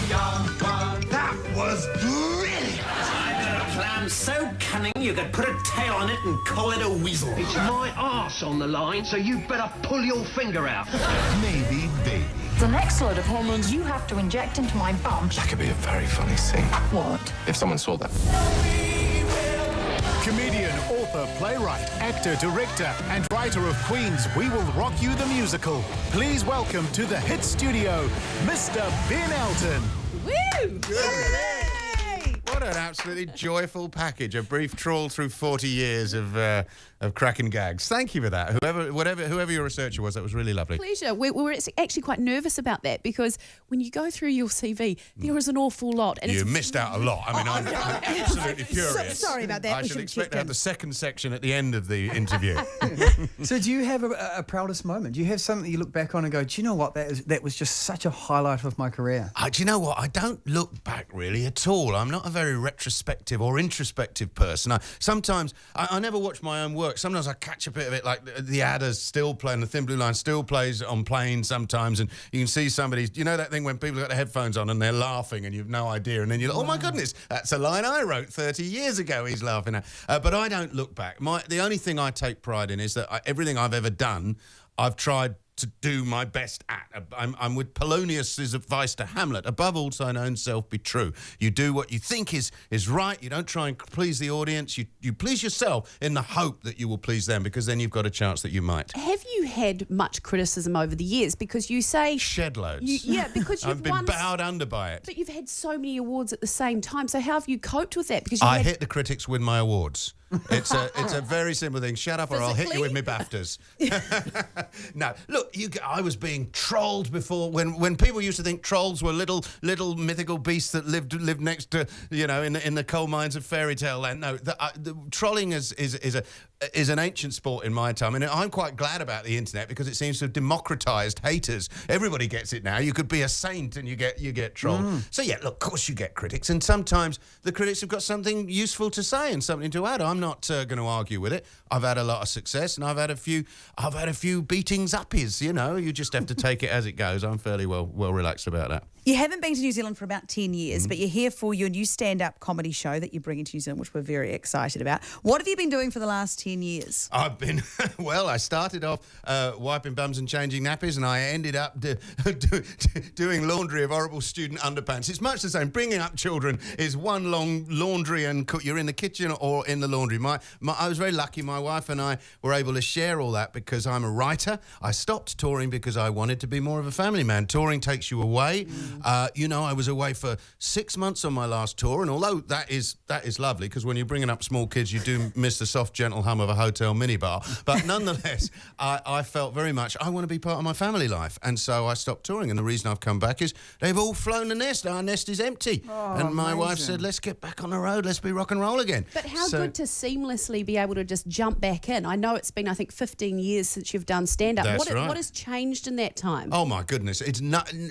That was brilliant! I got a plan so cunning you could put a tail on it and call it a weasel. It's my arse on the line, so you better pull your finger out. Maybe baby. The next load of hormones you have to inject into my bum. That could be a very funny scene. What? If someone saw that. Comedian, author, playwright, actor, director, and writer of Queen's We Will Rock You the Musical. Please welcome to the Hit Studio, Mr. Ben Elton. Woo! What an absolutely joyful package. A brief trawl through 40 years of cracking gags. Thank you for that. Whoever your researcher was, that was really lovely. Pleasure. We were actually quite nervous about that because when you go through your CV, there is an awful lot. And You missed out a lot. I mean, I'm absolutely furious. Sorry about that. I We should should expect check to have in. the second section at the end of the interview. So do you have a proudest moment? Do you have something you look back on and go, do you know what, that was just such a highlight of my career? Do you know what? I don't look back really at all. I'm not a very retrospective or introspective person. I never watch my own work. Sometimes I catch a bit of it, like the Adders still playing, the Thin Blue Line still plays on planes sometimes, and you can see somebody, you know that thing when people got their headphones on and they're laughing and you've no idea, and then you're like, oh my goodness, that's a line I wrote 30 years ago he's laughing at. But I don't look back. The only thing I take pride in is that everything I've ever done, I've tried to do my best at. I'm with Polonius's advice to Hamlet. Above all, to thine own self be true. You do what you think is right. You don't try and please the audience. You please yourself in the hope that you will please them, because then you've got a chance that you might. have you had much criticism over the years? Because you say... Shed loads. Because you've I've been bowed under by it. But you've had so many awards at the same time. So how have you coped with that? Because I hit the critics with my awards. It's a very simple thing. Shut up or I'll hit you with my BAFTAs. No, look, I was being trolled before when people used to think trolls were little mythical beasts that lived next to, in the coal mines of fairy tale land. No, the trolling is an ancient sport in my time, and I'm quite glad about the internet because it seems to have democratized haters. Everybody gets it now. You could be a saint and you get trolled. So yeah, look, of course you get critics, and sometimes the critics have got something useful to say and something to add. I'm not going to argue with it. I've had a lot of success, and I've had a few beatings uppies. You just have to take it as it goes. I'm fairly well relaxed about that. You haven't been to New Zealand for about 10 years, but you're here for your new stand-up comedy show that you're bringing to New Zealand, which we're very excited about. What have you been doing for the last 10 years? I've been, I started off wiping bums and changing nappies, and I ended up doing laundry of horrible student underpants. It's much the same. Bringing up children is one long laundry, and you're in the kitchen or in the laundry. I was very lucky. My wife and I were able to share all that because I'm a writer. I stopped touring because I wanted to be more of a family man. Touring takes you away. I was away for 6 months on my last tour, and although that is lovely, because when you're bringing up small kids, you do miss the soft, gentle hum of a hotel minibar. But nonetheless, I felt very much, I want to be part of my family life, and so I stopped touring. And the reason I've come back is they've all flown the nest. Our nest is empty. And my wife said, let's get back on the road. Let's be rock and roll again. But how good to seamlessly be able to just jump back in. I know it's been, 15 years since you've done stand-up. That's right. What has changed in that time? Oh, my goodness.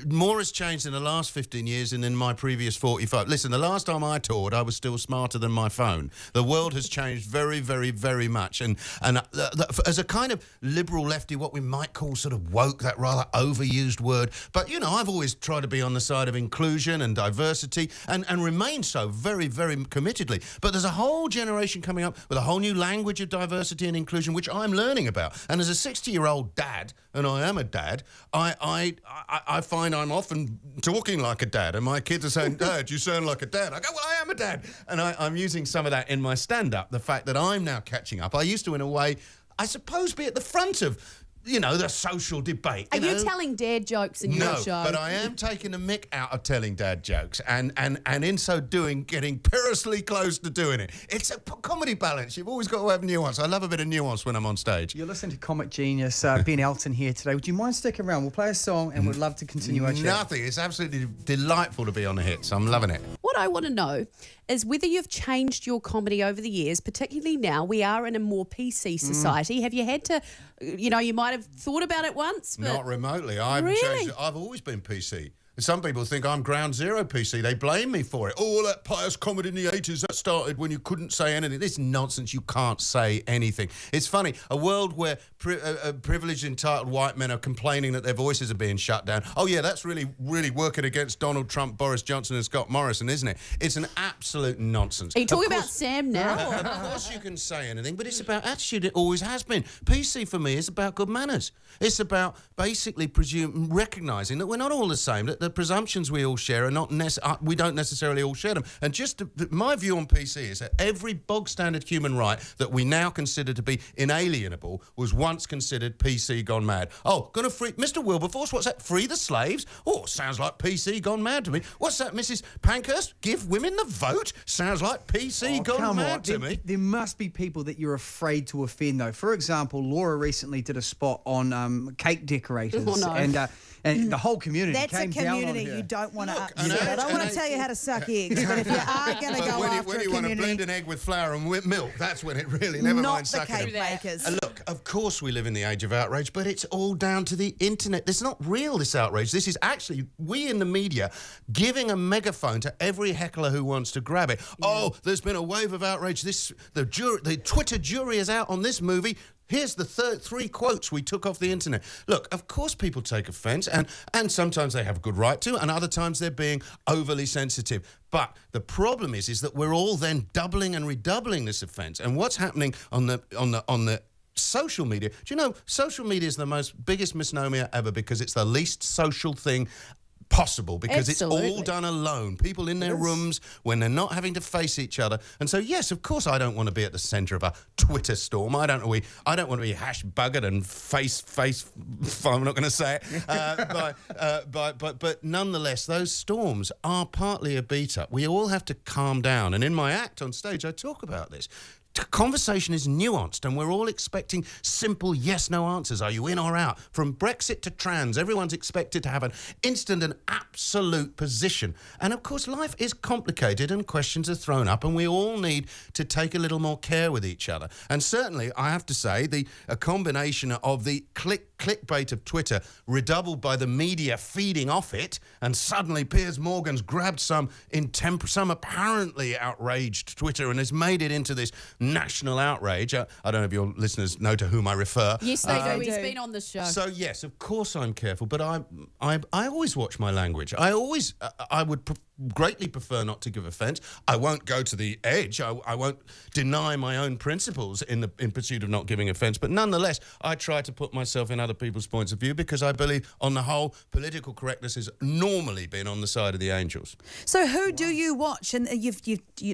More has changed in the last 15 years than in my previous 45. Listen, the last time I toured, I was still smarter than my phone. The world has changed very, very, very much. And as a kind of liberal lefty, what we might call sort of woke, that rather overused word. But, I've always tried to be on the side of inclusion and diversity and remain so very, very committedly. But there's a whole generation coming up with a whole new language of diversity and inclusion, which I'm learning about. And as a 60-year-old dad, and I am a dad, I find I'm often talking like a dad, and my kids are saying, Dad, you sound like a dad. I go, well, I am a dad. And I'm using some of that in my stand-up, the fact that I'm now catching up. I used to, in a way, I suppose, be at the front of the social debate. Are you telling dad jokes in your show? No, but I am taking the mick out of telling dad jokes, and in so doing, getting perilously close to doing it. It's a comedy balance. You've always got to have nuance. I love a bit of nuance when I'm on stage. You're listening to comic genius Ben Elton here today. Would you mind sticking around? We'll play a song and we'd love to continue our chat. Nothing. It's absolutely delightful to be on the hits. I'm loving it. What I want to know is whether you've changed your comedy over the years, particularly now we are in a more PC society. Have you had to, you might have thought about it once, but... Not remotely. I've always been PC. Some people think I'm ground zero PC. They blame me for it. Oh, that pious comedy in the 80s, that started when you couldn't say anything. This is nonsense. You can't say anything. It's funny. A world where privileged, entitled white men are complaining that their voices are being shut down. Oh, yeah, that's really, really working against Donald Trump, Boris Johnson and Scott Morrison, isn't it? It's an absolute nonsense. Are you talking about Sam now? Of course you can say anything, but it's about attitude. It always has been. PC for me is about good manners. It's about basically recognising that we're not all the same, that the presumptions we all share are not we don't necessarily all share them. And just my view on PC is that every bog standard human right that we now consider to be inalienable was once considered PC gone mad. Oh, gonna free Mr. Wilberforce? What's that? Free the slaves? Oh, sounds like PC gone mad to me. What's that, Mrs. Pankhurst? Give women the vote? Sounds like PC gone mad to me. There must be people that you're afraid to offend, though. For example, Laura recently did a spot on cake decorators, Oh, no. and the whole community That's a came down on community her. you don't want to and upset. I don't want and to tell you how to suck eggs, but if you are going to go after when a you want to blend community, an egg with flour and whipped milk, that's when it really never not mind the sucking cake it. bakers. Look, of course we live in the age of outrage, but it's all down to the internet. It's not real, this outrage. This is actually we in the media giving a megaphone to every heckler who wants to grab it. Yeah. Oh, there's been a wave of outrage. The Twitter jury is out on this movie. Here's the three quotes we took off the internet. Look, of course people take offence, and sometimes they have a good right to, and other times they're being overly sensitive. But the problem is that we're all then doubling and redoubling this offence. And what's happening on the social media? Do you know social media is the biggest misnomer ever because it's the least social thing possible, because Absolutely. It's all done alone. People in their rooms when they're not having to face each other. And so, yes, of course, I don't want to be at the centre of a Twitter storm. I don't want to be hash buggered and face. I'm not going to say it. But nonetheless, those storms are partly a beat up. We all have to calm down. And in my act on stage, I talk about this. Conversation is nuanced, and we're all expecting simple yes-no answers. Are you in or out? From Brexit to trans, everyone's expected to have an instant and absolute position. And of course, life is complicated and questions are thrown up, and we all need to take a little more care with each other. And certainly, I have to say, a combination of the clickbait of Twitter redoubled by the media feeding off it, and suddenly Piers Morgan's grabbed some apparently outraged Twitter and has made it into this national outrage. I don't know if your listeners know to whom I refer. Yes, they do. He's been on the show. So yes, of course I'm careful, but I always watch my language. I would greatly prefer not to give offence. I won't go to the edge. I won't deny my own principles in pursuit of not giving offence. But nonetheless, I try to put myself in other people's points of view because I believe, on the whole, political correctness has normally been on the side of the angels. So who do you watch? And you've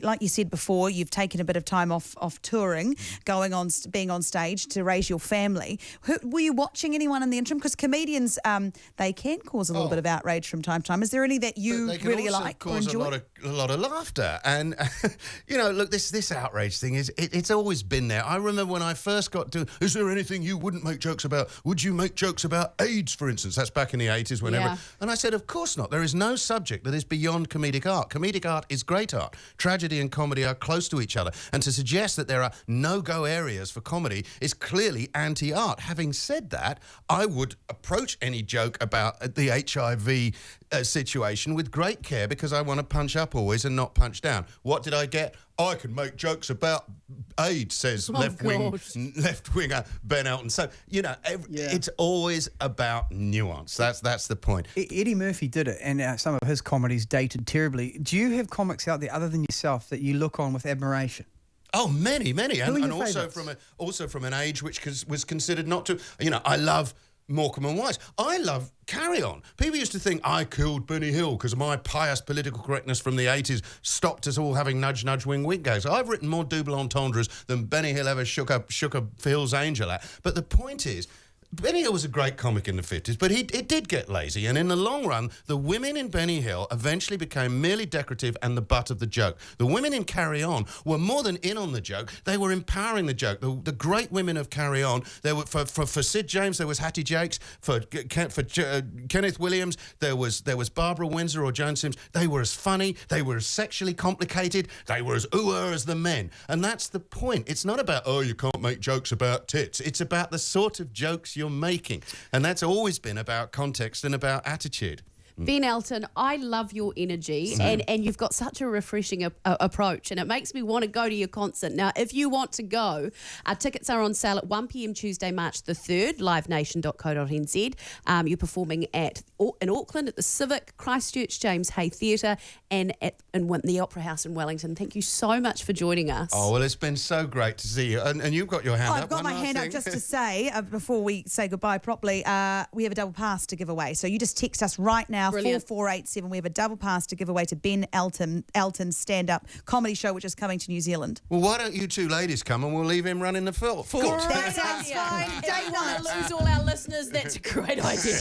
like you said before, you've taken a bit of time off touring, being on stage to raise your family. Were you watching anyone in the interim? Because comedians, they can cause a little bit of outrage from time to time. Is there any that you really like? Cause a lot of laughter, and look, this outrage thing it's always been there. I remember when I first got to, is there anything you wouldn't make jokes about? Would you make jokes about AIDS, for instance? That's back in the 80s, whenever. And I said, of course not. There is no subject that is beyond comedic art. Comedic art is great art. Tragedy and comedy are close to each other, and to suggest that there are no-go areas for comedy is clearly anti-art. Having said that, I would approach any joke about the HIV situation with great care, because I want to punch up always and not punch down. What did I get? I can make jokes about AIDS, says left-winger Ben Elton. So, it's always about nuance. That's the point. Eddie Murphy did it, and some of his comedies dated terribly. Do you have comics out there other than yourself that you look on with admiration? Oh, many, and also from an age which was considered not to. I love Morecambe and Wise. I love Carry On. People used to think I killed Benny Hill because my pious political correctness from the 80s stopped us all having nudge, nudge, wink, wink goes. I've written more double entendres than Benny Hill ever shook a Phil's angel at. But the point is, Benny Hill was a great comic in the 50s, but it did get lazy, and in the long run, the women in Benny Hill eventually became merely decorative and the butt of the joke. The women in Carry On were more than in on the joke, they were empowering the joke. The great women of Carry On, there were for Sid James, there was Hattie Jakes, for Kenneth Williams, there was Barbara Windsor or Joan Sims. They were as funny, they were as sexually complicated, they were as ooh-er as the men. And that's the point. It's not about, you can't make jokes about tits. It's about the sort of jokes you're making, and that's always been about context and about attitude. Ben Elton, I love your energy and you've got such a refreshing approach, and it makes me want to go to your concert. Now, if you want to go, our tickets are on sale at 1 p.m. Tuesday, March the 3rd, livenation.co.nz. You're performing in Auckland at the Civic, Christchurch James Hay Theatre, and in the Opera House in Wellington. Thank you so much for joining us. Oh, well, it's been so great to see you. And you've got your hand up. I've got One my last hand up thing. just to say, before we say goodbye properly, we have a double pass to give away. So you just text us right now, Brilliant. 4487. We have a double pass to give away to Ben Elton's stand-up comedy show, which is coming to New Zealand. Well, why don't you two ladies come and we'll leave him running the fort? That sounds fine. If Day we want one. to lose all our listeners, that's a great idea.